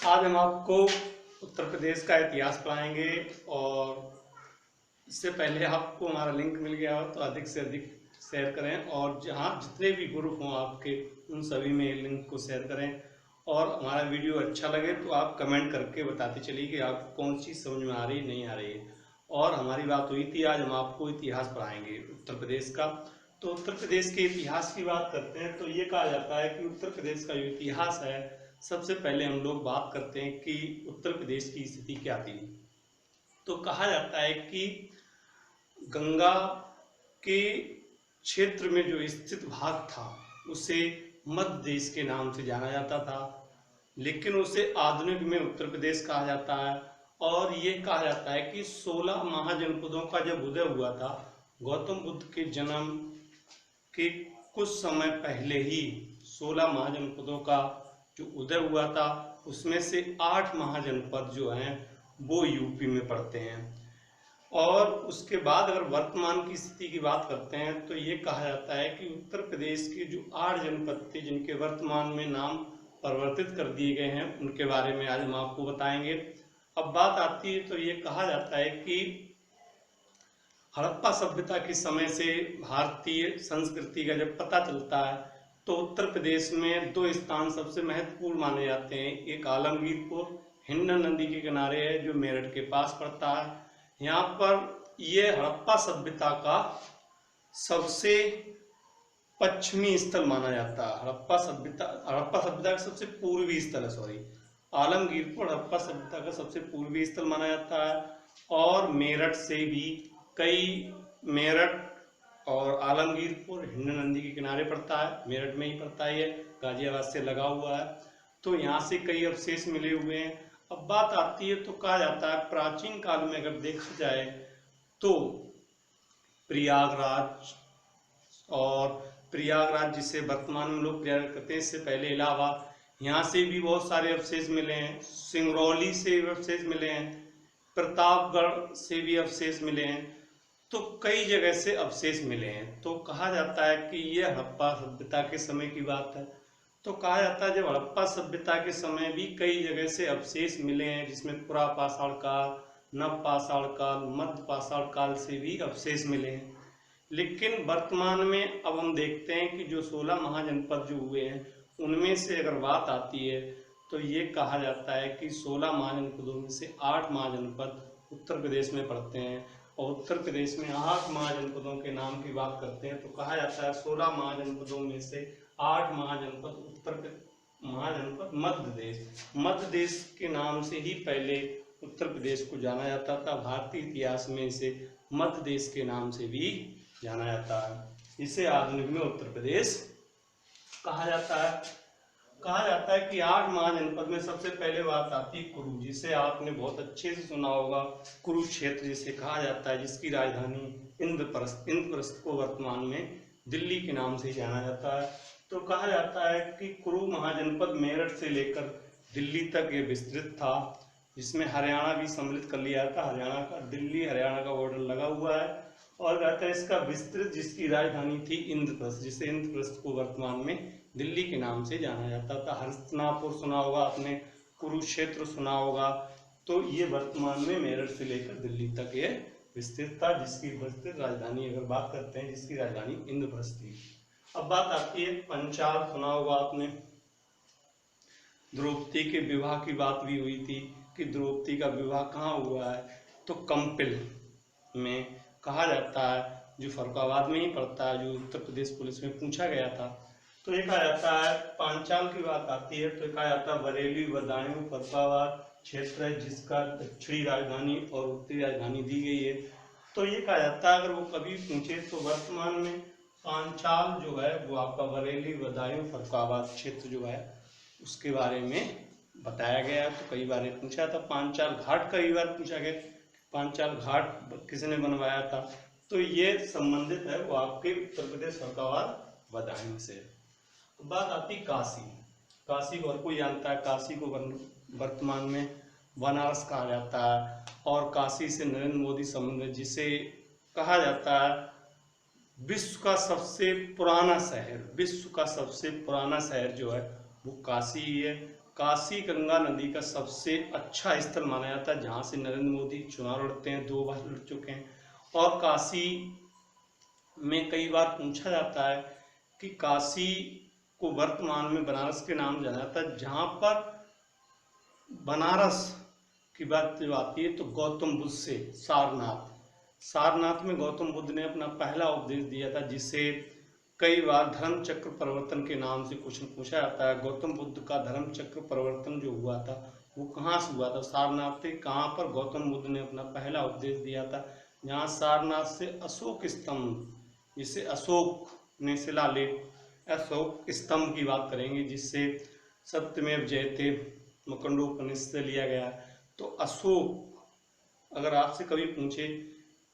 आज हम आपको उत्तर प्रदेश का इतिहास पढ़ाएंगे। और इससे पहले आपको हमारा लिंक मिल गया हो तो अधिक से अधिक शेयर करें, और जहाँ जितने भी ग्रुप हों आपके उन सभी में लिंक को शेयर करें। और हमारा वीडियो अच्छा लगे तो आप कमेंट करके बताते चलिए कि आपको कौन चीज़ समझ में आ रही है, नहीं आ रही है। और हमारी बात हुई थी, आज हम आपको इतिहास पढ़ाएंगे उत्तर प्रदेश का। तो उत्तर प्रदेश के इतिहास की बात करते हैं तो ये कहा जाता है कि उत्तर प्रदेश का जो इतिहास है, सबसे पहले हम लोग बात करते हैं कि उत्तर प्रदेश की स्थिति क्या थी। तो कहा जाता है कि गंगा के क्षेत्र में जो स्थित भाग था उसे मध्य देश के नाम से जाना जाता था, लेकिन उसे आधुनिक में उत्तर प्रदेश कहा जाता है। और ये कहा जाता है कि 16 महाजनपदों का जब उदय हुआ था, गौतम बुद्ध के जन्म के कुछ समय पहले ही 16 महाजनपदों का जो उदय हुआ था, उसमें से 8 महाजनपद जो हैं वो यूपी में पड़ते हैं। और उसके बाद अगर वर्तमान की स्थिति की बात करते हैं तो ये कहा जाता है कि उत्तर प्रदेश के जो 8 जनपद थे जिनके वर्तमान में नाम परिवर्तित कर दिए गए हैं, उनके बारे में आज हम आपको बताएंगे। अब बात आती है तो ये कहा जाता है कि हड़प्पा सभ्यता के समय से भारतीय संस्कृति का जब पता चलता है तो उत्तर प्रदेश में 2 स्थान सबसे महत्वपूर्ण माने जाते हैं। एक आलमगीरपुर हिंडन नदी के किनारे है जो मेरठ के पास पड़ता है। यहाँ पर ये हड़प्पा सभ्यता का सबसे पश्चिमी स्थल माना जाता है। हड़प्पा सभ्यता का सबसे पूर्वी स्थल है, सॉरी, आलमगीरपुर हड़प्पा सभ्यता का सबसे पूर्वी स्थल माना जाता है। और मेरठ से भी मेरठ और आलमगीरपुर हिंडन नदी के किनारे पड़ता है, मेरठ में ही पड़ता है, ये गाजियाबाद से लगा हुआ है। तो यहाँ से कई अवशेष मिले हुए हैं। अब बात आती है तो कहा जाता है प्राचीन काल में अगर देखा जाए तो प्रयागराज जिसे वर्तमान में लोग प्रयागराज कहते हैं, इससे पहले इलाहाबाद, यहाँ से भी बहुत सारे अवशेष मिले हैं। सिंगरौली से भी अवशेष मिले हैं, प्रतापगढ़ से भी अवशेष मिले हैं, तो कई जगह से अवशेष मिले हैं। तो कहा जाता है कि यह हड़प्पा सभ्यता के समय की बात है। तो कहा जाता है जब हड़प्पा सभ्यता के समय भी कई जगह से अवशेष मिले हैं, जिसमें पुरा पाषाण काल, नव पाषाण काल, मध्य पाषाण काल से भी अवशेष मिले हैं। लेकिन वर्तमान में अब हम देखते हैं कि जो 16 महाजनपद जो हुए हैं उनमें से अगर बात आती है तो ये कहा जाता है कि 16 महाजनपदों में से 8 महाजनपद उत्तर प्रदेश में पड़ते हैं। और उत्तर प्रदेश में 8 महाजनपदों के नाम की बात करते हैं तो कहा जाता है 16 महाजनपदों में से 8 महाजनपद मध्य देश के नाम से ही पहले उत्तर प्रदेश को जाना जाता था। भारतीय इतिहास में इसे मध्य देश के नाम से भी जाना जाता है। इसे आधुनिक में उत्तर प्रदेश कहा जाता है। कहा जाता है कि 8 महाजनपद में सबसे पहले बात आती है कुरु, जिसे आपने बहुत अच्छे से सुना होगा। कुरुक्षेत्र जिसे कहा जाता है, जिसकी राजधानी इंद्रप्रस्थ को वर्तमान में दिल्ली के नाम से जाना जाता है। तो कहा जाता है कि कुरु महाजनपद मेरठ से लेकर दिल्ली तक ये विस्तृत था, जिसमें हरियाणा भी सम्मिलित कर लिया था। दिल्ली हरियाणा का बॉर्डर लगा हुआ है। और कहता है इसका विस्तृत, जिसकी राजधानी थी इंद्रप्रस्थ, जिसे इंद्रप्रस्थ को वर्तमान में दिल्ली के नाम से जाना जाता था। हस्तिनापुर सुना होगा आपने, कुरुक्षेत्र सुना होगा। तो ये वर्तमान में मेरठ से लेकर दिल्ली तक ये विस्तृत था, जिसकी विस्तृत राजधानी अगर बात करते हैं, जिसकी राजधानी इंद्रप्रस्थ थी। अब बात आती है पंचाल, सुना होगा आपने। द्रौपदी के विवाह की बात भी हुई थी कि द्रौपदी का विवाह कहाँ हुआ है, तो कंपिल में कहा जाता है, जो फर्रुखाबाद में ही पड़ता है, जो उत्तर प्रदेश पुलिस में पूछा गया था। तो ये कहा जाता है पांचाल की बात आती है तो कहा जाता है बरेली बदायूं फर्रुखाबाद क्षेत्र है, जिसका दक्षिणी राजधानी और उत्तरी राजधानी दी गई है। तो ये कहा जाता है अगर वो कभी पूछे तो वर्तमान में पांचाल जो है वो आपका बरेली बदायूं फर्रुखाबाद क्षेत्र जो है उसके बारे में बताया गया। तो कई बार पूछा था। पांचाल घाट कई बार पूछा गया, पांचाल घाट किसने बनवाया था, तो ये संबंधित है वो आपके उत्तर प्रदेश फर्रुखाबाद बदायूं से। बात आती काशी को हर कोई जानता है। काशी को वर्तमान में बनारस कहा जाता है। और काशी से नरेंद्र मोदी संबंधित, जिसे कहा जाता है विश्व का सबसे पुराना शहर जो है वो काशी ही है। काशी गंगा नदी का सबसे अच्छा स्थल माना जाता है, जहाँ से नरेंद्र मोदी चुनाव लड़ते हैं, 2 बार लड़ चुके हैं। और काशी में कई बार पूछा जाता है कि काशी को वर्तमान में बनारस के नाम जाना जाता है, जहाँ पर बनारस की बात जब आती है तो गौतम बुद्ध से सारनाथ में गौतम बुद्ध ने अपना पहला उपदेश दिया था, जिसे कई बार धर्म चक्र परिवर्तन के नाम से क्वेश्चन पूछा जाता है। गौतम बुद्ध का धर्म चक्र परिवर्तन जो हुआ था वो कहाँ से हुआ था? सारनाथ से। कहाँ पर गौतम बुद्ध ने अपना पहला उपदेश दिया था? जहाँ सारनाथ से अशोक स्तंभ, जिसे अशोक ने शिलालेख, अशोक स्तंभ की बात करेंगे, जिससे सत्यमेव जयते मुकंडोपनिषद से लिया गया। तो अशोक, अगर आपसे कभी पूछे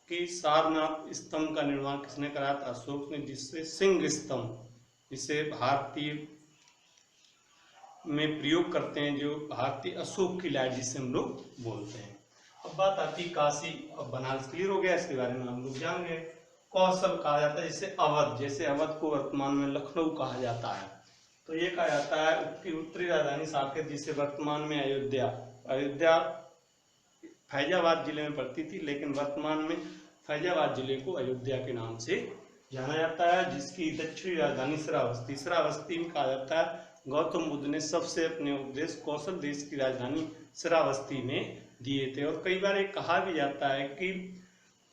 कि सारनाथ स्तंभ का निर्माण किसने कराया था? अशोक ने, जिससे सिंह स्तंभ, जिसे भारतीय में प्रयोग करते हैं, जो भारतीय अशोक की लाइट जिसे हम लोग बोलते हैं। अब बात आती काशी और बनारस, क्लियर हो गया, इसके बारे में हम लोग जान गए। कौशल कहा जाता है जिसे अवध, जैसे अवध को वर्तमान में लखनऊ कहा जाता है, तो ये कहा जाता है उसकी उत्तरी राजधानी साकेत, जिसे वर्तमान में अयोध्या फैजाबाद जिले में पड़ती थी, लेकिन वर्तमान में फैजाबाद जिले को अयोध्या के नाम से जाना जाता है, जिसकी दक्षिणी राजधानी श्रावस्ती में कहा जाता है गौतम बुद्ध ने सबसे अपने उपदेश कौशल देश की राजधानी श्रावस्ती में दिए थे। और कई बार ये कहा भी जाता है कि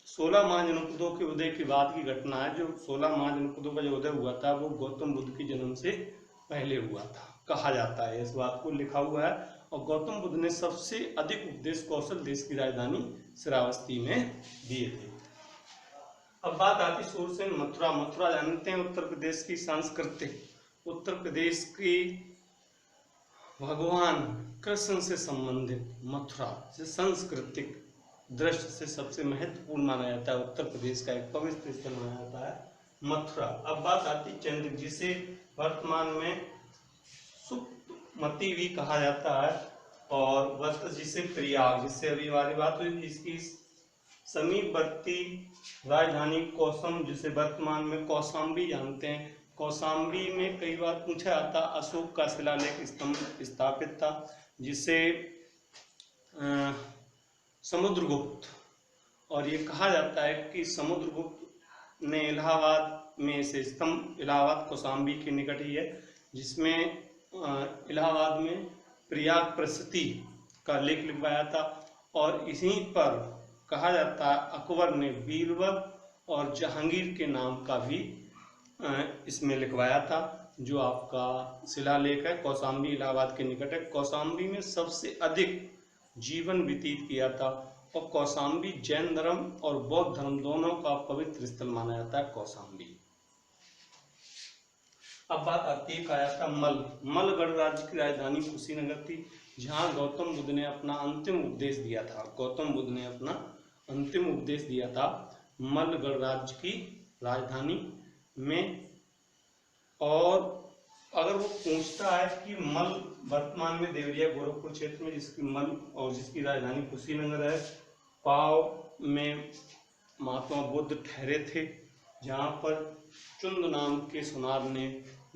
16 महाजनपदों के उदय के बाद की घटना है। जो 16 महाजनपदों का जो उदय हुआ था वो गौतम बुद्ध के जन्म से पहले हुआ था, कहा जाता है, इस बात को लिखा हुआ है। और गौतम बुद्ध ने सबसे अधिक उपदेश कौशल देश की राजधानी श्रावस्ती में दिए थे। अब बात आती सूर से मथुरा। मथुरा जानते हैं उत्तर प्रदेश की संस्कृति, उत्तर प्रदेश की भगवान कृष्ण से संबंधित मथुरा से सांस्कृतिक दृष्टि से सबसे महत्वपूर्ण माना जाता है। उत्तर प्रदेश का एक पवित्र स्थल माना जाता है मथुरा। अब बात आती चंद्र, जिसे वर्तमान में सुप्तमती भी कहा जाता है, और वस्त जिसे प्रयाग, जिससे अभी हमारी बात हुई, इसकी समीपवर्ती राजधानी कौसम, जिसे वर्तमान में कौशाम्बी जानते हैं। कौशाम्बी में कई बार पूछा जाता अशोक का शिलालेख स्तंभ स्थापित था, जिसे समुद्रगुप्त, और ये कहा जाता है कि समुद्रगुप्त ने इलाहाबाद में से स्तंभ, इलाहाबाद कौशाम्बी के निकट ही है, जिसमें इलाहाबाद में प्रयाग प्रसिद्धि का लेख लिखवाया था। और इसी पर कहा जाता है अकबर ने बीरबल और जहांगीर के नाम का भी इसमें लिखवाया था, जो आपका शिलालेख है। कौशाम्बी इलाहाबाद के निकट है। कौशाम्बी में सबसे अधिक जीवन व्यतीत किया था, और कौशाम्बी जैन धर्म और बौद्ध धर्म दोनों का पवित्र स्थल माना जाता है कौशाम्बी। अब बात आती है कहा जाता मल। मल गणराज्य की राजधानी कुशीनगर थी, जहाँ गौतम बुद्ध ने अपना अंतिम उपदेश दिया था। गौतम बुद्ध ने अपना अंतिम उपदेश दिया था मल गणराज्य की राजधानी में। और अगर वो पूछता है कि मल वर्तमान में देवरिया गोरखपुर क्षेत्र में, जिसकी मल और जिसकी राजधानी कुशीनगर है, पाव में महात्मा बुद्ध ठहरे थे, जहाँ पर चुंद नाम के सुनार ने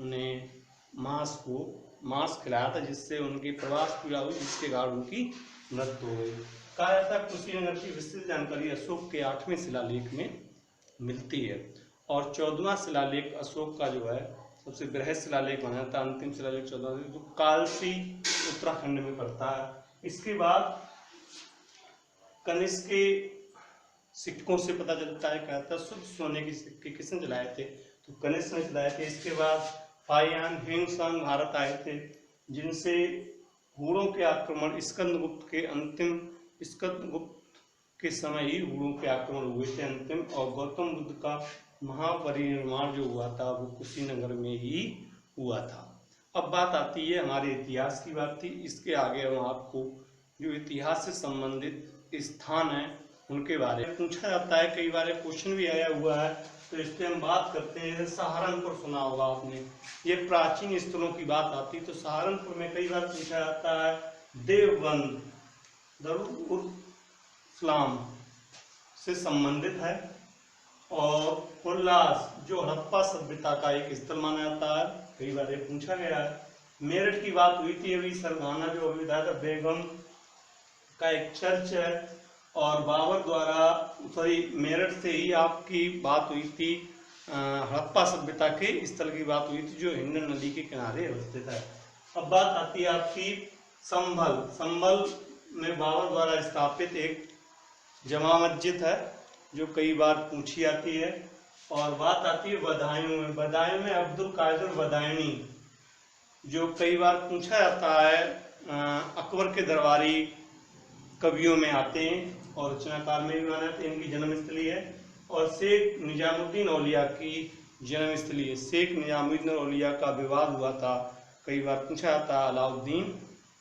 उन्हें मांस खिलाया था, जिससे उनकी प्रवास पीड़ा हुई, जिसके कारण उनकी मृत्यु हो गई। कहा जाता है कुशीनगर की विस्तृत जानकारी अशोक के 8वें शिलालेख में मिलती है, और 14वां शिलालेख अशोक का जो है सबसे बृहद शिलालेख माना जाता है। अंतिम शिलालेख 14वां जो कालसी उत्तराखंड में पड़ता है। इसके बाद कनिष्क के सिक्कों से पता चलता है, कहता है शुद्ध सोने के सिक्के किसने जलाए थे, तो कनिष्क ने जलाए थे। इसके बाद फाइयान हिंगसंग भारत आए थे, जिनसे हुड़ों के आक्रमण स्कंदगुप्त के समय ही हुड़ों के आक्रमण हुए थे अंतिम, और गौतम बुद्ध का महापरिनिर्वाण जो हुआ था वो कुशीनगर में ही हुआ था। अब बात आती है हमारे इतिहास की बात थी, इसके आगे हम आपको जो इतिहास से संबंधित स्थान है उनके बारे में पूछा जाता है। कई बार क्वेश्चन भी आया हुआ है, तो इस पर हम बात करते हैं। जैसे सहारनपुर सुना होगा आपने, ये प्राचीन स्थलों की बात आती है, तो सहारनपुर में कई बार पूछा जाता है देवबंद दरुल इस्लाम से संबंधित है, और उल्लास जो हड़प्पा सभ्यता का एक स्थल माना जाता है, कई बार ये पूछा गया है। मेरठ की बात हुई थी अभी, सरगाना जो अभी बताया था, बेगम का एक चर्च है, और बाबर द्वारा, सॉरी, मेरठ से ही आपकी बात हुई थी, हड़प्पा सभ्यता के स्थल की बात हुई थी जो हिंड नदी के किनारे अवस्थित है। अब बात आती है आपकी संभल। संभल में बाबर द्वारा स्थापित एक जमा मस्जिद है जो कई बार पूछी जाती है। और बात आती है बदायूं में। बदायूं में अब्दुल कादिर बदायूनी, जो कई बार पूछा जाता है, अकबर के दरबारी कवियों में आते हैं और रचनाकार में भी माना जाता है, इनकी जन्मस्थली है। और शेख निजामुद्दीन औलिया की जन्मस्थली है। शेख निजामुद्दीन औलिया का विवाद हुआ था, कई बार पूछा जाता है, अलाउद्दीन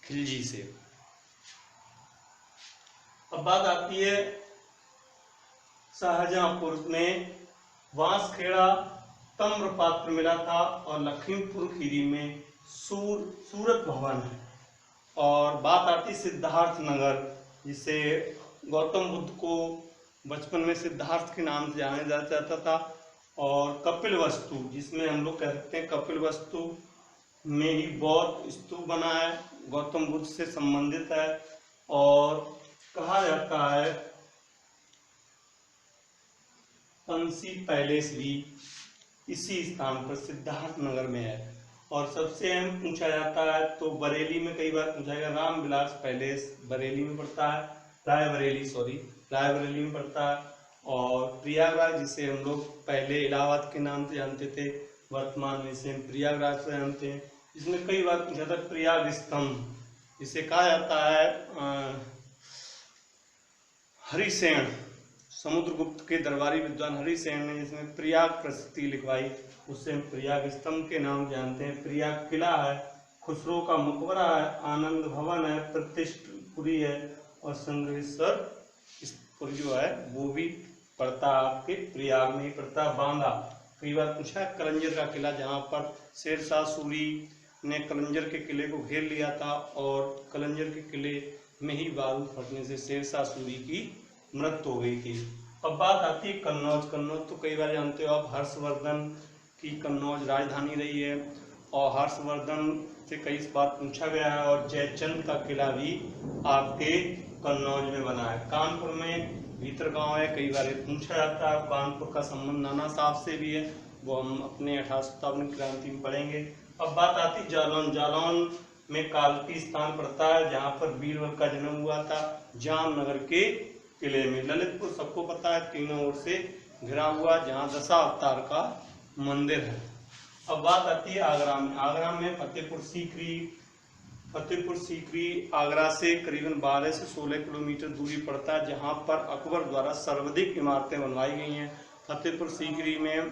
खिलजी से। अब बात आती है शाहजहांपुर में बांसखेड़ा तम्रपात्र मिला था, और लखीमपुर खीरी में सूरत भवन है। और बात आती सिद्धार्थ नगर, जिसे गौतम बुद्ध को बचपन में सिद्धार्थ के नाम से जाना जाता था। और कपिल वस्तु, जिसमें हम लोग कह सकते हैं कपिल वस्तु में ही बौद्ध स्तूप बना है, गौतम बुद्ध से संबंधित है। और कहा जाता है पंसी पैलेस भी इसी स्थान पर सिद्धार्थ नगर में है। और सबसे अहम पूछा जाता है तो बरेली में कई बार पूछा गया, राम विलास पैलेस बरेली में पड़ता है, रायबरेली में पड़ता है। और प्रयागराज, जिसे हम लोग पहले इलाहाबाद के नाम से जानते थे, वर्तमान में इसे प्रयागराज से जानते हैं, इसमें कई बार पूछा था प्रयाग स्तंभ, जिसे कहा जाता है हरिसेन, समुद्रगुप्त के दरबारी विद्वान हरिसेन ने जिसमें प्रयाग प्रसिद्धि लिखवाई, उससे हम प्रयाग स्तंभ के नाम जानते हैं। प्रयाग किला है, खुसरो का मकबरा है, आनंद भवन है, प्रतिष्ठपुरी है, और संग्रहेश्वर जो है वो भी पड़ता है आपके प्रयाग में ही पड़ता है। बांदा, कई बार पूछा है कलंजर का किला, जहाँ पर शेरशाह सूरी ने कलंजर के किले को घेर लिया था, और कलंजर के किले में ही बारूद फटने से शेरशाह सूरी की मृत्यु हो गई थी। अब बात आती है कन्नौज। कन्नौज तो कई बार जानते हो आप, हर्षवर्धन की कन्नौज राजधानी रही है, और हर्षवर्धन से कई बार पूछा गया है। और जयचंद का किला भी आपके कन्नौज में बना है। कानपुर में भीतर गांव है, कई बार पूछा जाता है। कानपुर का संबंध नाना साहब से भी है, वो हम अपने 1857 क्रांति में पढ़ेंगे। अब बात आती जालौन। जालौन में कालपी स्थान पड़ता है, जहाँ पर बीरबल का जन्म हुआ था, जामनगर के किले में। ललितपुर सबको पता है, तीनों ओर से घिरा हुआ, जहाँ दशावतार का मंदिर है। अब बात आती है आगरा में। आगरा में फतेहपुर सीकरी। फतेहपुर सीकरी आगरा से करीबन 12 से 16 किलोमीटर दूरी पड़ता है, जहाँ पर अकबर द्वारा सर्वाधिक इमारतें बनवाई गई हैं। फतेहपुर सीकरी में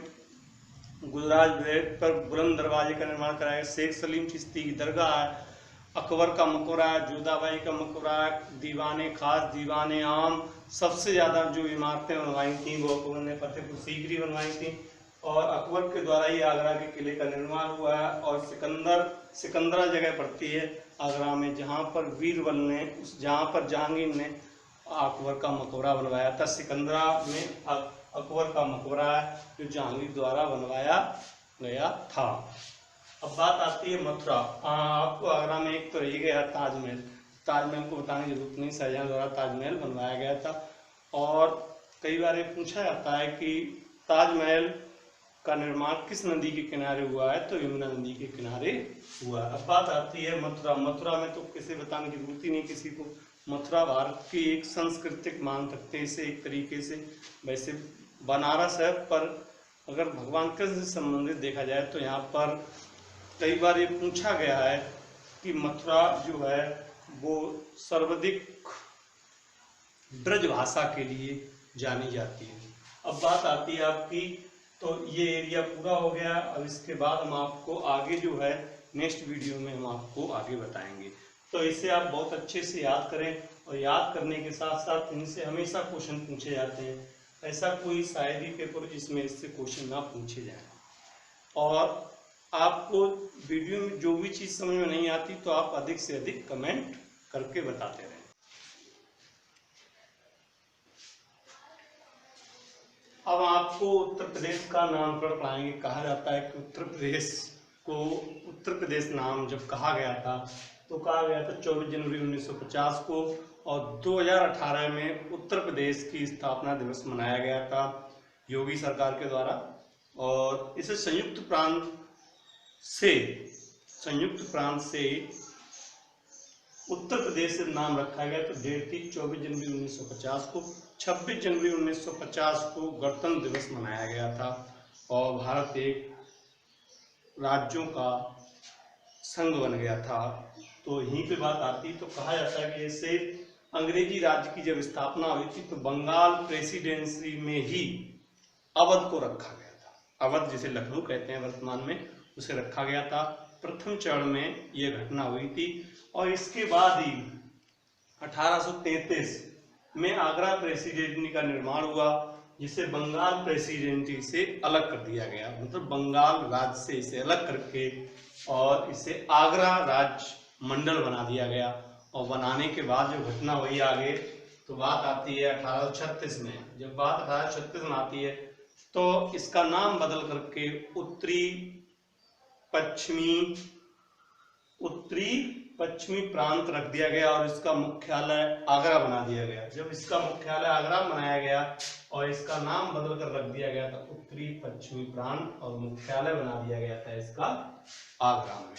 गुजरात गेट पर बुलंद दरवाजे का निर्माण कराया गया। शेख सलीम चिश्ती की दरगाह है, अकबर का मकबरा है, जोधाबाई का मकबरा है, दीवाने खास, दीवाने आम। सबसे ज़्यादा जो इमारतें बनवाई थी वो अकबर ने फतेहपुर सीकरी बनवाई थी, और अकबर के द्वारा ही आगरा के किले का निर्माण हुआ है। और सिकंदरा जगह पड़ती है आगरा में, जहाँ पर बीरबल ने, जहाँ पर जहांगीर ने अकबर का मकबरा बनवाया था। सिकंदरा में अकबर का मकबरा है जो जहांगीर द्वारा बनवाया गया था। अब बात आती है मथुरा। आपको आगरा में एक तो रही गया ताजमहल। ताजमहल को बताने की जरूरत नहीं, शाहजहां द्वारा ताजमहल बनवाया गया था। और कई बार ये पूछा जाता है कि ताजमहल का निर्माण किस नदी के किनारे हुआ है, तो यमुना नदी के किनारे हुआ। अब बात आती है मथुरा। मथुरा में तो किसी बताने की जरूरत ही नहीं किसी को। मथुरा भारत की एक सांस्कृतिक मान सकते हैं इसे एक तरीके से। वैसे बनारस है, पर अगर भगवान कृष्ण से संबंधित देखा जाए तो यहाँ पर कई बार ये पूछा गया है कि मथुरा जो है वो सर्वाधिक ब्रज भाषा के लिए जानी जाती है। अब बात आती है आपकी, तो ये एरिया पूरा हो गया। अब इसके बाद हम आपको आगे जो है नेक्स्ट वीडियो में हम आपको आगे बताएंगे। तो इसे आप बहुत अच्छे से याद करें, और याद करने के साथ साथ इनसे हमेशा क्वेश्चन पूछे जाते हैं। ऐसा कोई शायद ही पेपर जिसमें इससे क्वेश्चन ना पूछे जाए। और आपको वीडियो में जो भी चीज़ समझ में नहीं आती तो आप अधिक से अधिक कमेंट करके बताते रहें। अब आपको उत्तर प्रदेश का नामकरण पढ़ाएंगे। कहा जाता है कि उत्तर प्रदेश को उत्तर प्रदेश नाम जब कहा गया था तो कहा गया था 24 जनवरी 1950 को, और 2018 में उत्तर प्रदेश की स्थापना दिवस मनाया गया था योगी सरकार के द्वारा। और इसे संयुक्त प्रांत से उत्तर प्रदेश से नाम रखा गया। तो डेट थी 24 जनवरी 1950 को। 26 जनवरी 1950 को गणतंत्र दिवस मनाया गया था और भारत एक राज्यों का संघ बन गया था। तो यहीं पे बात आती, तो कहा जाता है कि जैसे अंग्रेजी राज्य की जब स्थापना हुई थी तो बंगाल प्रेसिडेंसी में ही अवध को रखा गया था। अवध जिसे लखनऊ कहते हैं वर्तमान में, उसे रखा गया था। प्रथम चरण में यह घटना हुई थी और इसके बाद ही 1833 में आगरा प्रेसिडेंसी का निर्माण हुआ, जिसे बंगाल प्रेसिडेंसी से अलग कर दिया गया। मतलब बंगाल राज्य से इसे अलग करके और इसे आगरा राज्य मंडल बना दिया गया। और बनाने के बाद जो घटना हुई आगे, तो बात आती है 1836 में। जब बात 1836 में आती है तो इसका नाम बदल करके उत्तरी पश्चिमी प्रांत रख दिया गया और इसका मुख्यालय आगरा बना दिया गया। जब इसका मुख्यालय आगरा बनाया गया और इसका नाम बदल कर रख दिया गया था उत्तरी पश्चिमी प्रांत, और मुख्यालय बना दिया गया था इसका आगरा में।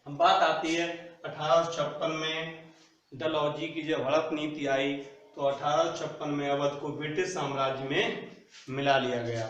अब बात आती है 1856 में डलहौजी की जब हड़प नीति आई तो 1856 में अवध को ब्रिटिश साम्राज्य में मिला लिया गया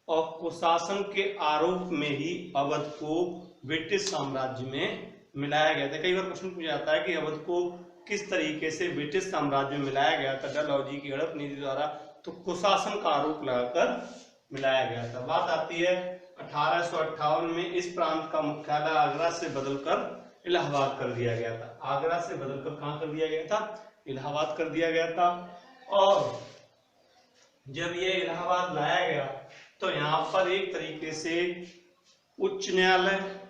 और कुशासन के आरोप में ही अवध को ब्रिटिश साम्राज्य में मिलाया गया था। कई बार क्वेश्चन पूछा जाता है कि अवध को किस तरीके से ब्रिटिश साम्राज्य में मिलाया गया था डलहौजी की हड़प नीति द्वारा, तो कुशासन का आरोप लगाकर मिलाया गया था। बात आती है 1858 में इस प्रांत का मुख्यालय आगरा से बदलकर इलाहाबाद कर दिया गया था। आगरा से बदलकर कहाँ कर दिया गया था? इलाहाबाद कर दिया गया था। और जब ये इलाहाबाद लाया गया तो यहाँ पर एक तरीके से उच्च न्यायालय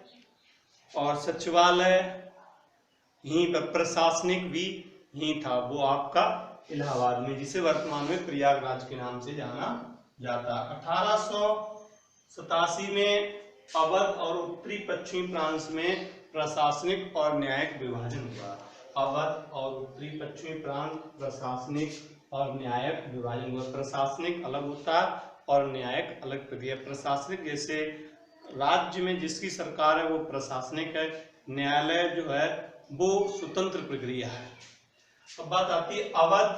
और सचिवालय, यहीं पर प्रशासनिक भी यहीं था, वो आपका इलाहाबाद में, जिसे वर्तमान में प्रयागराज के नाम से जाना जाता। 1887 में अवध और उत्तरी पश्चिमी प्रांत में प्रशासनिक और न्यायिक विभाजन हुआ। अवध और उत्तरी पश्चिमी प्रांत प्रशासनिक और न्यायिक विभाजन हुआ। प्रशासनिक अलग होता है और न्यायिक अलग प्रक्रिया। प्रशासनिक जैसे राज्य में जिसकी सरकार है वो प्रशासनिक है, न्यायालय जो है वो स्वतंत्र प्रक्रिया है। अब बात आती है अवध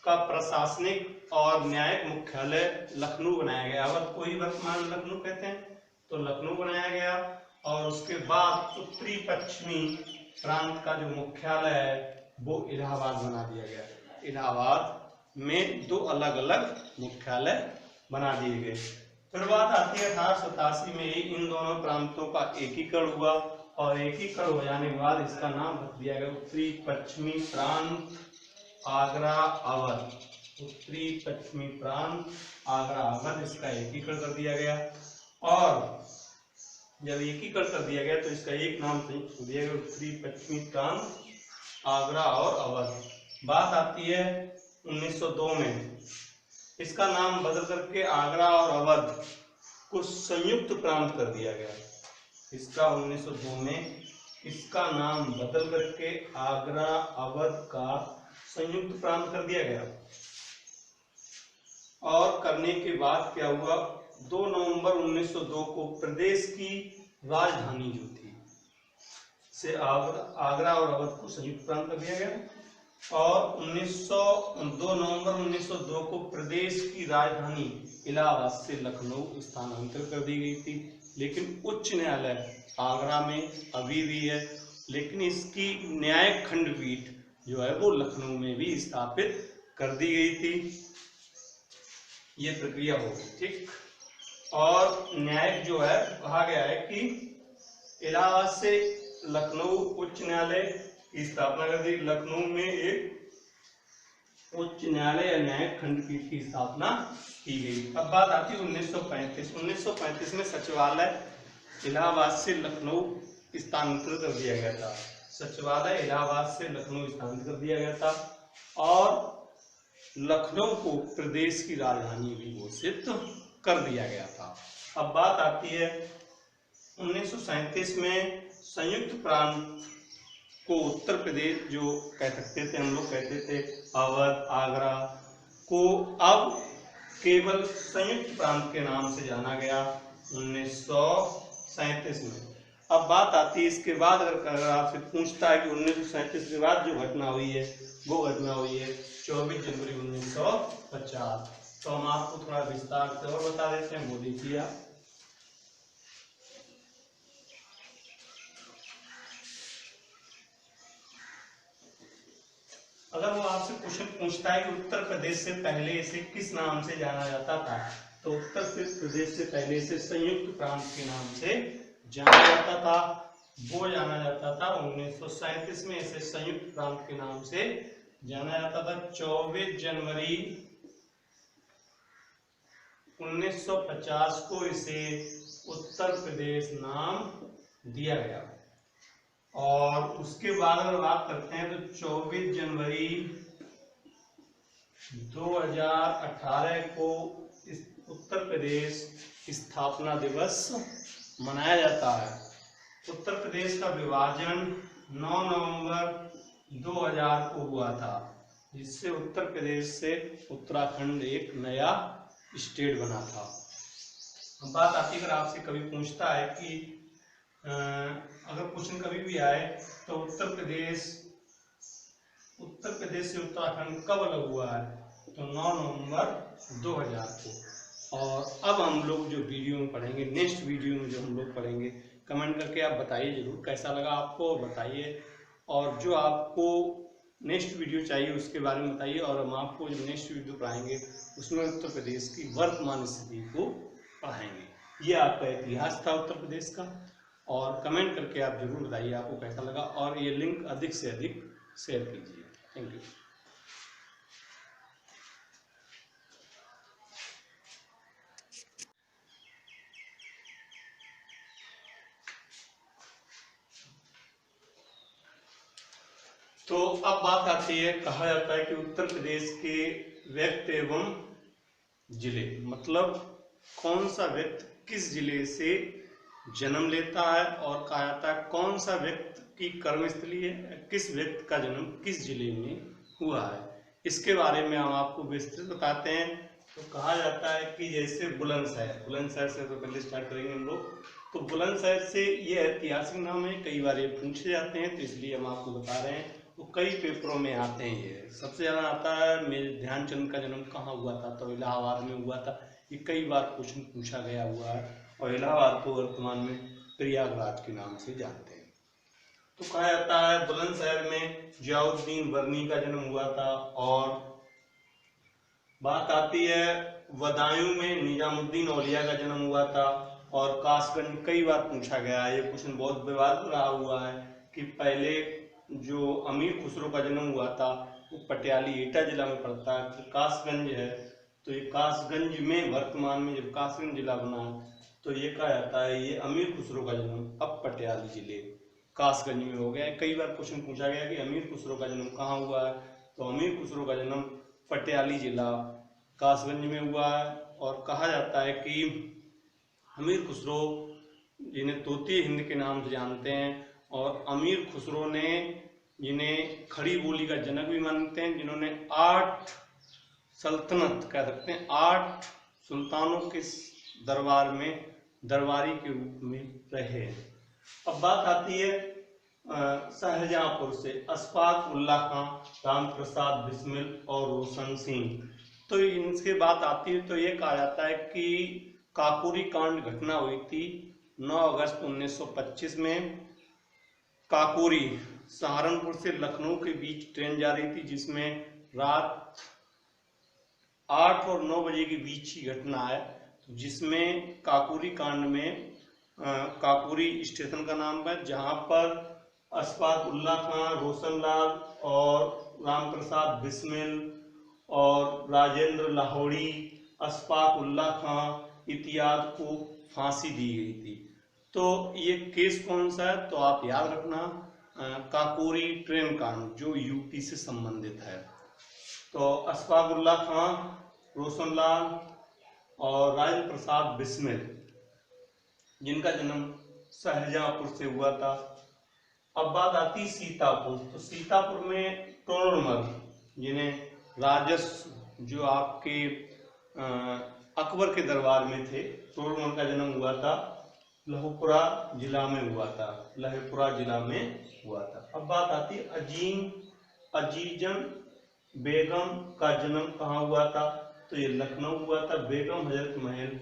का प्रशासनिक और न्यायिक मुख्यालय लखनऊ बनाया गया। अवध को ही वर्तमान लखनऊ कहते हैं, तो लखनऊ बनाया गया। और उसके बाद उत्तरी पश्चिमी प्रांत का जो मुख्यालय है वो इलाहाबाद बना दिया गया। इलाहाबाद में दो अलग अलग मुख्यालय बना दिए गए। फिर बात आती है 1887 में इन दोनों प्रांतों का एकीकरण हुआ और एकीकरण हो जाने के बाद इसका नाम रख दिया गया उत्तरी पश्चिमी प्रांत आगरा अवध। उत्तरी पश्चिमी प्रांत आगरा अवध, इसका एकीकरण कर दिया गया। और जब एकीकरण कर दिया गया तो इसका एक नाम दिया गया उत्तरी पश्चिमी प्रांत आगरा और अवध। बात आती है 1902 में, इसका नाम बदल करके आगरा और अवध को संयुक्त प्रांत कर दिया गया। इसका 1902 में इसका नाम बदल करके आगरा अवध का संयुक्त प्रांत कर दिया गया। और करने के बाद क्या हुआ, 2 नवंबर 1902 को प्रदेश की राजधानी जो थी से आगरा और अवध को संयुक्त प्रांत कर दिया गया। और 2 नवंबर 1902 को प्रदेश की राजधानी इलाहाबाद से लखनऊ स्थानांतरित कर दी गई थी। लेकिन उच्च न्यायालय आगरा में अभी भी है, लेकिन इसकी न्यायिक खंडपीठ जो है वो लखनऊ में भी स्थापित कर दी गई थी। ये प्रक्रिया होगी, ठीक। और न्यायिक जो है कहा गया है कि इलाहाबाद से लखनऊ उच्च न्यायालय की स्थापना कर दी। लखनऊ में एक उच्च न्यायालय या न्यायिक खंडपीठ की स्थापना की गई। अब बात आती है 1935 में सचिवालय इलाहाबाद से लखनऊ स्थानांतरित कर दिया गया था। सचिवालय इलाहाबाद से लखनऊ स्थानांतरित कर दिया गया था और लखनऊ को प्रदेश की राजधानी भी घोषित कर दिया गया था। अब बात आती है 1937 में संयुक्त प्रांत को उत्तर प्रदेश जो कह सकते थे, हम लोग कहते थे अवध, आगरा को अब केवल संयुक्त प्रांत के नाम से जाना गया 1937 में। अब बात आती है इसके बाद, अगर आपसे पूछता है कि 1937 के बाद जो घटना हुई है वो घटना हुई है 24 जनवरी 1950। तो हम आपको थोड़ा विस्तार से और बता देते हैं, वो देखिए आप। अगर वो आपसे क्वेश्चन पूछता है कि उत्तर प्रदेश से पहले इसे किस नाम से जाना जाता था, तो उत्तर प्रदेश से पहले इसे संयुक्त प्रांत के नाम से जाना जाता था। वो जाना जाता था 1937 में, इसे संयुक्त प्रांत के नाम से जाना जाता था। 24 जनवरी 1950 को इसे उत्तर प्रदेश नाम दिया गया। और उसके बाद अगर बात करते हैं तो 24 जनवरी 2018 को उत्तर प्रदेश स्थापना दिवस मनाया जाता है। उत्तर प्रदेश का विभाजन 9 नवंबर 2000 को हुआ था, जिससे उत्तर प्रदेश से उत्तराखंड एक नया स्टेट बना था। बात आती है, अगर आपसे कभी पूछता है कि अगर क्वेश्चन कभी भी आए तो उत्तर प्रदेश से उत्तराखंड कब अलग हुआ है, तो 9 नवंबर 2000 को। और अब हम लोग जो वीडियो में पढ़ेंगे, नेक्स्ट वीडियो में जो हम लोग पढ़ेंगे, कमेंट करके आप बताइए जरूर कैसा लगा आपको, बताइए। और जो आपको नेक्स्ट वीडियो चाहिए उसके बारे में बताइए, और हम आपको जो नेक्स्ट वीडियो पढ़ाएंगे उसमें उत्तर प्रदेश की वर्तमान स्थिति को पढ़ाएंगे। ये आपका इतिहास था उत्तर प्रदेश का। और कमेंट करके आप जरूर बताइए आपको कैसा लगा, और ये लिंक अधिक से अधिक शेयर कीजिए। Thank you. तो अब बात आती है, कहा जाता है कि उत्तर प्रदेश के व्यक्ति एवं जिले, मतलब कौन सा व्यक्ति किस जिले से जन्म लेता है, और कहा जाता है कौन सा व्यक्ति की कर्मस्थली है, किस व्यक्ति का जन्म किस जिले में हुआ है। इसके बारे में हम आपको विस्तृत बताते हैं। तो कहा जाता है कि जैसे बुलंदशहर से तो पहले स्टार्ट करेंगे हम लोग। तो बुलंदशहर से ये ऐतिहासिक नाम है, कई बार ये पूछे जाते हैं, तो इसलिए हम आपको बता रहे हैं। तो कई पेपरों में आते हैं, ये सबसे ज़्यादा आता है मेजर ध्यानचंद का जन्म कहाँ हुआ था, तो इलाहाबाद में हुआ था। ये कई बार क्वेश्चन पूछा गया हुआ है, और इलाहाबाद को वर्तमान में प्रयागराज के नाम से जानते हैं। तो कहा जाता है बुलंदशहर में जियाउद्दीन बर्नी का जन्म हुआ था। और बात आती है बदायूं में निजामुद्दीन औलिया का जन्म हुआ था। और कासगंज कई बार पूछा गया है, ये क्वेश्चन बहुत विवाद रहा हुआ है कि पहले जो अमीर खुसरो का जन्म हुआ था वो पटियाली एटा जिला में पड़ता है, फिर कासगंज है, तो ये कासगंज में वर्तमान में जब कासगंज जिला बना तो ये कहा जाता है ये अमीर खुसरो का जन्म अब पटियाली जिले कासगंज में हो गया है। कई बार क्वेश्चन पूछा गया कि अमीर खुसरो का जन्म कहाँ हुआ है, तो अमीर खुसरो का जन्म पटियाली जिला कासगंज में हुआ है। और कहा जाता है कि अमीर खुसरो, जिन्हें तोती हिंद के नाम से जानते हैं, और अमीर खुसरो ने जिन्हें खड़ी बोली का जनक भी मानते हैं, जिन्होंने 8 सल्तनत कह सकते हैं, 8 सुल्तानों के दरबार में दरबारी के रूप में रहे। अब बात आती है शाहजहांपुर से अशफाक उल्लाह खां, राम प्रसाद बिस्मिल और रोशन सिंह। तो इनसे बात आती है तो ये कहा जाता है कि काकोरी कांड घटना हुई थी 9 अगस्त 1925 में। काकोरी सहारनपुर से लखनऊ के बीच ट्रेन जा रही थी, जिसमें रात 8 और 9 बजे के बीच की घटना है, जिसमें काकोरी कांड में काकोरी स्टेशन का नाम है, जहां पर अशफाक उल्लाह खां, रोशन लाल और राम प्रसाद बिस्मिल और राजेंद्र लाहौरी, अशफाक उल्लाह खां इत्यादि को फांसी दी गई थी। तो ये केस कौन सा है, तो आप याद रखना काकोरी ट्रेन कांड जो यूपी से संबंधित है। तो अशफाक उल्लाह खां, रोशन लाल और राजेंद्र प्रसाद बिस्मिल, जिनका जन्म शाहजहांपुर से हुआ था। अब बात आती सीतापुर, तो सीतापुर में तोड़रमल जिन्हें राजस्व जो आपके अकबर के दरबार में थे, तोड़रमल का जन्म हुआ था, लहपुरा जिला में हुआ था, लहपुरा जिला में हुआ था। अब बात आती अजीजन बेगम का जन्म कहाँ हुआ था, तो ये लखनऊ हुआ था। बेगम हजरत महल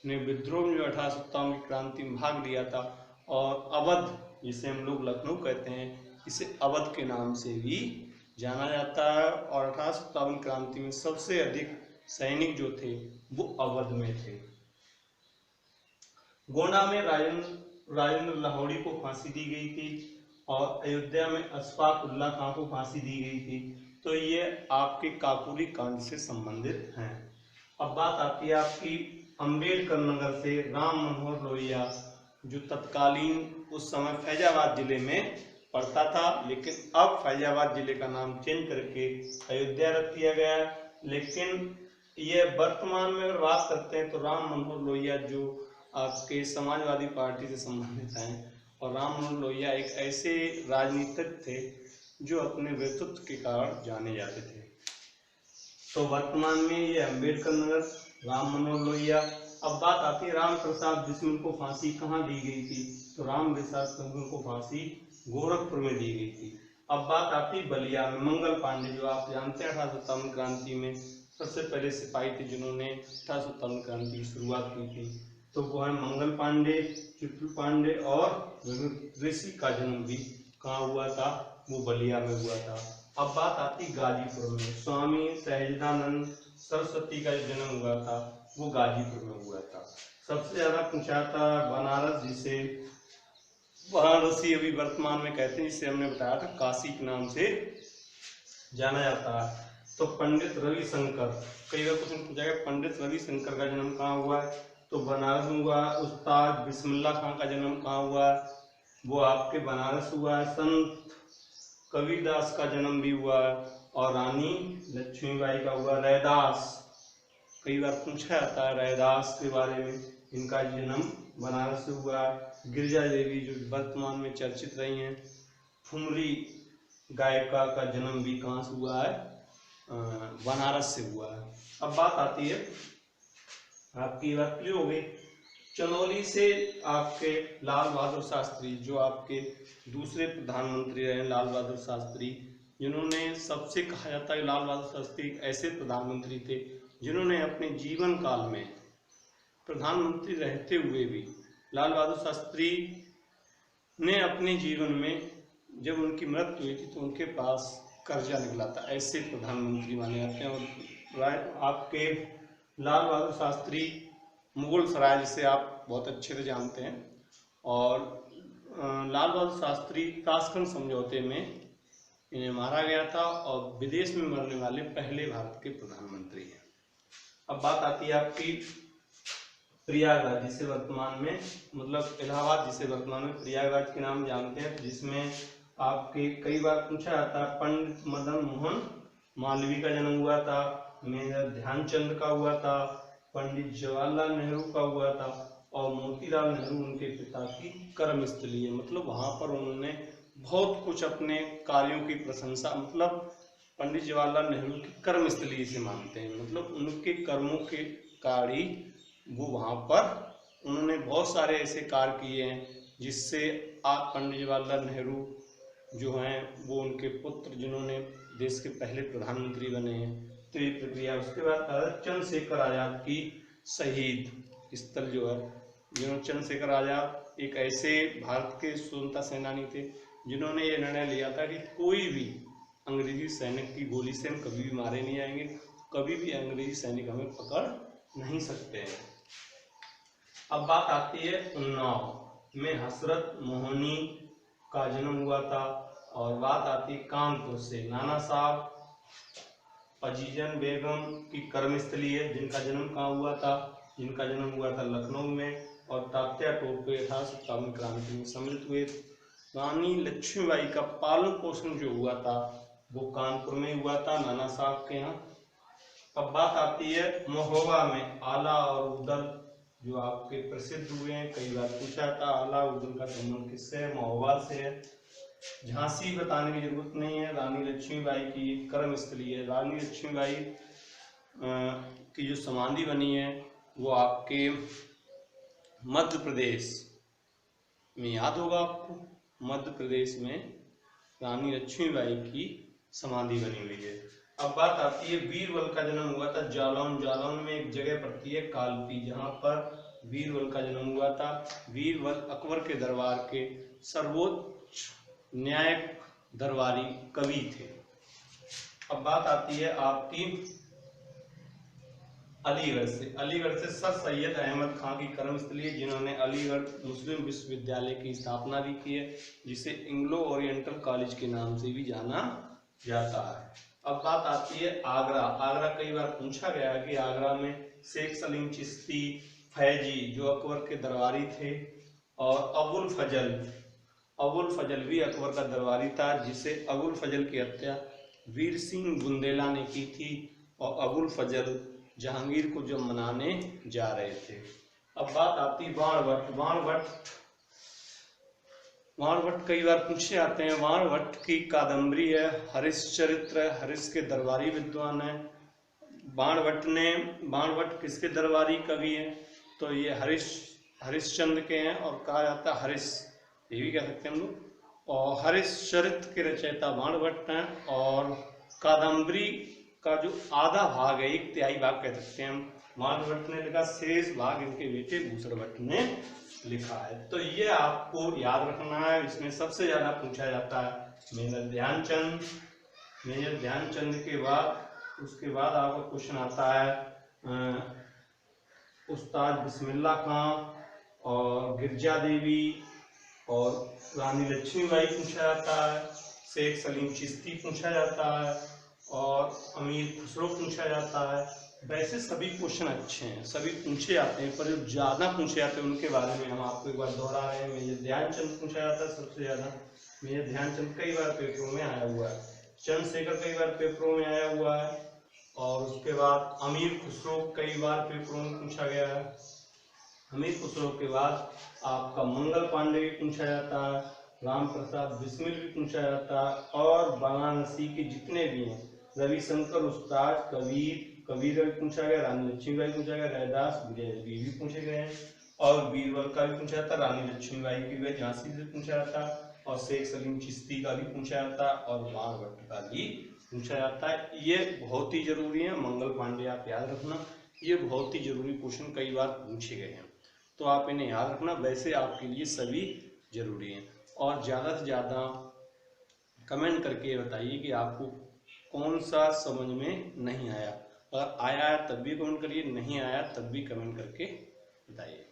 ने विद्रोह में 1857 की क्रांति में भाग लिया था, और अवध जिसे हम लोग लखनऊ कहते हैं, इसे अवध के नाम से भी जाना जाता है। और 1857 क्रांति में सबसे अधिक सैनिक जो थे वो अवध में थे। गोंडा में राजेंद्र लाहौरी को फांसी दी गई थी, और अयोध्या में अशफाक उल्लाह खां को फांसी दी गई थी। तो ये आपके काकोरी कांड से संबंधित हैं। अब बात आती है आपकी अम्बेडकर नगर से राम मनोहर लोहिया, जो तत्कालीन उस समय फैजाबाद जिले में पड़ता था, लेकिन अब फैजाबाद जिले का नाम चेंज करके अयोध्या रख दिया गया। लेकिन ये वर्तमान में अगर बात करते हैं तो राम मनोहर लोहिया जो आपके समाजवादी पार्टी से संबंधित हैं, और राम मनोहर लोहिया एक ऐसे राजनीतिक थे जो अपने व्यक्तित्व के कारण जाने जाते थे। तो वर्तमान में ये अम्बेडकर नगर, राम मनोहर लोहिया। अब बात आती है राम प्रसाद बिस्मिल को फांसी कहाँ दी गई थी, तो राम प्रसाद बिस्मिल को फांसी गोरखपुर में दी गई थी। अब बात आती बलिया में मंगल पांडे, जो आप जानते हैं 1857 क्रांति में सबसे पहले सिपाही थे जिन्होंने 1857 क्रांति की शुरुआत की थी, तो वो है मंगल पांडे, चित्तू पांडे, और ऋषि का जन्म भी कहाँ हुआ था, वो बलिया में हुआ था। अब बात आती गाजीपुर में, स्वामी सहजानंद सरस्वती का जन्म हुआ था, वो गाजीपुर में हुआ था। सबसे ज्यादा पूछा था बनारस, जिसे वाराणसी अभी वर्तमान में कहते हैं, जिसे हमने बताया था काशी के नाम से जाना जाता है। तो पंडित रविशंकर, कई बार क्वेश्चन पूछा गया पंडित रविशंकर का जन्म कहाँ हुआ है, तो बनारस में हुआ। उस्ताद बिस्मिल्लाह खां का जन्म कहाँ हुआ है, वो आपके बनारस हुआ है। संत कबीरदास का जन्म भी हुआ है, और रानी लक्ष्मीबाई का हुआ। रैदास, कई बार पूछा जाता है रैदास के बारे में, इनका जन्म बनारस से हुआ है। गिरिजा देवी जो वर्तमान में चर्चित रही हैं, ठुमरी गायिका का जन्म भी कहाँ से हुआ है, बनारस से हुआ है। अब बात आती है आपकी बात क्लियर हो गई। चंदौली से आपके लाल बहादुर शास्त्री, जो आपके दूसरे प्रधानमंत्री रहे, लाल बहादुर शास्त्री, जिन्होंने सबसे कहा जाता है लाल बहादुर शास्त्री ऐसे प्रधानमंत्री थे जिन्होंने अपने जीवन काल में प्रधानमंत्री रहते हुए भी, लाल बहादुर शास्त्री ने अपने जीवन में जब उनकी मृत्यु हुई थी तो उनके पास कर्जा निकला था, ऐसे प्रधानमंत्री माने जाते हैं। और आपके लाल बहादुर शास्त्री मुगल सराय, जिसे आप बहुत अच्छे से जानते हैं, और लाल बहादुर शास्त्री ताशकंद समझौते में इन्हें मारा गया था, और विदेश में मरने वाले पहले भारत के प्रधानमंत्री हैं। अब बात आती है आपकी प्रयागराज, जिसे वर्तमान में मतलब इलाहाबाद, जिसे वर्तमान में प्रयागराज के नाम जानते हैं, जिसमें आपके कई बार पूछा जाता है पंडित मदन मोहन मालवीय का जन्म हुआ था, मेजर ध्यानचंद का हुआ था, पंडित जवाहरलाल नेहरू का हुआ था, और मोतीलाल नेहरू उनके पिता की कर्मस्थली है। मतलब वहां पर उन्होंने बहुत कुछ अपने कार्यों की प्रशंसा, मतलब पंडित जवाहरलाल नेहरू की कर्मस्थली से मानते हैं, मतलब उनके कर्मों के कार्य वो वहां पर उन्होंने बहुत सारे ऐसे कार्य किए हैं जिससे आप पंडित जवाहरलाल नेहरू जो हैं वो उनके पुत्र जिन्होंने देश के पहले प्रधानमंत्री बने हैं। तो ये प्रक्रिया। उसके बाद चंद्रशेखर आजाद की शहीद स्थल जो है, जिन्होंने चंद्रशेखर आजाद एक ऐसे भारत के स्वतंत्रता सेनानी थे जिन्होंने ये निर्णय लिया था कि कोई भी अंग्रेजी सैनिक की गोली से हम कभी भी मारे नहीं जाएंगे, कभी भी अंग्रेजी सैनिक हमें पकड़ नहीं सकते हैं। अब बात आती है उन्नाव में हसरत मोहनी का जन्म हुआ था, और बात आती कानपुर से नाना साहब अजीजन बेगम की कर्मस्थली है, जिनका जन्म कहाँ हुआ था, जिनका जन्म हुआ था लखनऊ में, और तात्या टोपे 1857 क्रांति में सम्मिलित हुए। रानी लक्ष्मीबाई का पालन पोषण जो हुआ था वो कानपुर में हुआ था नाना साहब के यहाँ। अब बात आती है महोबा में आला और उदल जो आपके प्रसिद्ध हुए हैं, कई बार पूछा था। अलाउद्दीन का संबंध किससे है? महोबा से है। झांसी बताने की जरूरत नहीं है, रानी लक्ष्मीबाई की कर्म स्थली है। रानी लक्ष्मीबाई की जो समाधि बनी है वो आपके मध्य प्रदेश में, याद होगा आपको, मध्य प्रदेश में रानी लक्ष्मीबाई की समाधि बनी हुई है। अब बात आती है बीरबल का जन्म हुआ था जालौन। जालौन में एक जगह पड़ती है कालपी, जहाँ पर बीरबल का जन्म हुआ था। बीरबल अकबर के दरबार के सर्वोच्च न्यायिक दरबारी कवि थे। अब बात आती है आपकी अलीगढ़ से। अलीगढ़ से सर सैयद अहमद खां की कर्मस्थली है, जिन्होंने अलीगढ़ मुस्लिम विश्वविद्यालय की स्थापना भी की है, जिसे इंग्लो ओरिएंटल कॉलेज के नाम से भी जाना जाता है। अब बात आती है आगरा। आगरा कई बार पूछा गया कि आगरा में शेख सलीम चिश्ती, फैजी जो अकबर के दरबारी थे, और अबुल फजल भी अकबर का दरबारी था, जिसे अबुल फजल की हत्या वीर सिंह बुंदेला ने की थी, और अबुल फजल जहांगीर को जब मनाने जा रहे थे। अब बात आती बाणभट्ट। बाणभट्ट कई बार पूछे आते हैं। बाणभट्ट की कादम्बरी है हरिश्चरित्र, हरिश के दरबारी विद्वान है। बाणभट्ट किसके दरबारी कवि हैं? तो ये हरिश्चंद्र के हैं, और कहा जाता है हरिश, ये भी कह सकते हैं हम लोग। और हरिश्चरित्र के रचयिता बाणभट्ट हैं, और कादम्बरी का जो आधा भाग है, 1/3 भाग कह सकते हैं हम, बाणभट्ट ने लिखा, शेष भाग इनके बेटे भूषण भट्ट ने लिखा है। तो ये आपको याद रखना है। इसमें सबसे ज्यादा पूछा जाता है मेजर ध्यानचंद। मेजर ध्यानचंद के बाद उसके बाद आपका क्वेश्चन आता है उस्ताद बिस्मिल्लाह खां, और गिरजा देवी, और रानी लक्ष्मीबाई पूछा जाता है, शेख सलीम चिश्ती पूछा जाता है, और अमीर खुसरो पूछा जाता है। वैसे सभी क्वेश्चन अच्छे हैं, सभी पूछे जाते हैं, पर जो ज़्यादा पूछे जाते हैं उनके बारे में हम आपको एक बार दोहरा रहे हैं। मेजर ध्यानचंद पूछा जाता है सबसे ज़्यादा। मेजर ध्यानचंद कई बार पेपरों में आया हुआ है। चंद्रशेखर कई बार पेपरों में आया हुआ है, और उसके बाद अमीर खुसरो कई बार पेपरों में पूछा गया है। अमीर खुसरो के बाद आपका मंगल पांडे भी पूछा जाता है, राम प्रसाद बिस्मिल भी पूछा जाता है, और वाराणसी के जितने भी हैं, रविशंकर उस्ताद, कबीर भी पूछा गया, रानी लक्ष्मीबाई पूछा गया, रैदास विजय भी पूछे गए हैं, और बीरबल का भी पूछा जाता, रानी लक्ष्मीबाई की भी झांसी से पूछा जाता, और शेख सलीम चिश्ती का भी पूछा जाता, और बाणभट्ट का भी पूछा जाता है। ये बहुत ही जरूरी है। मंगल पांडे आप याद रखना, ये बहुत ही जरूरी क्वेश्चन कई बार पूछे गए हैं, तो आप इन्हें याद रखना। वैसे आपके लिए सभी जरूरी हैं, और ज़्यादा से ज़्यादा कमेंट करके बताइए कि आपको कौन सा समझ में नहीं आया। अगर आया है तब भी कमेंट करिए, नहीं आया तब भी कमेंट करके बताइए।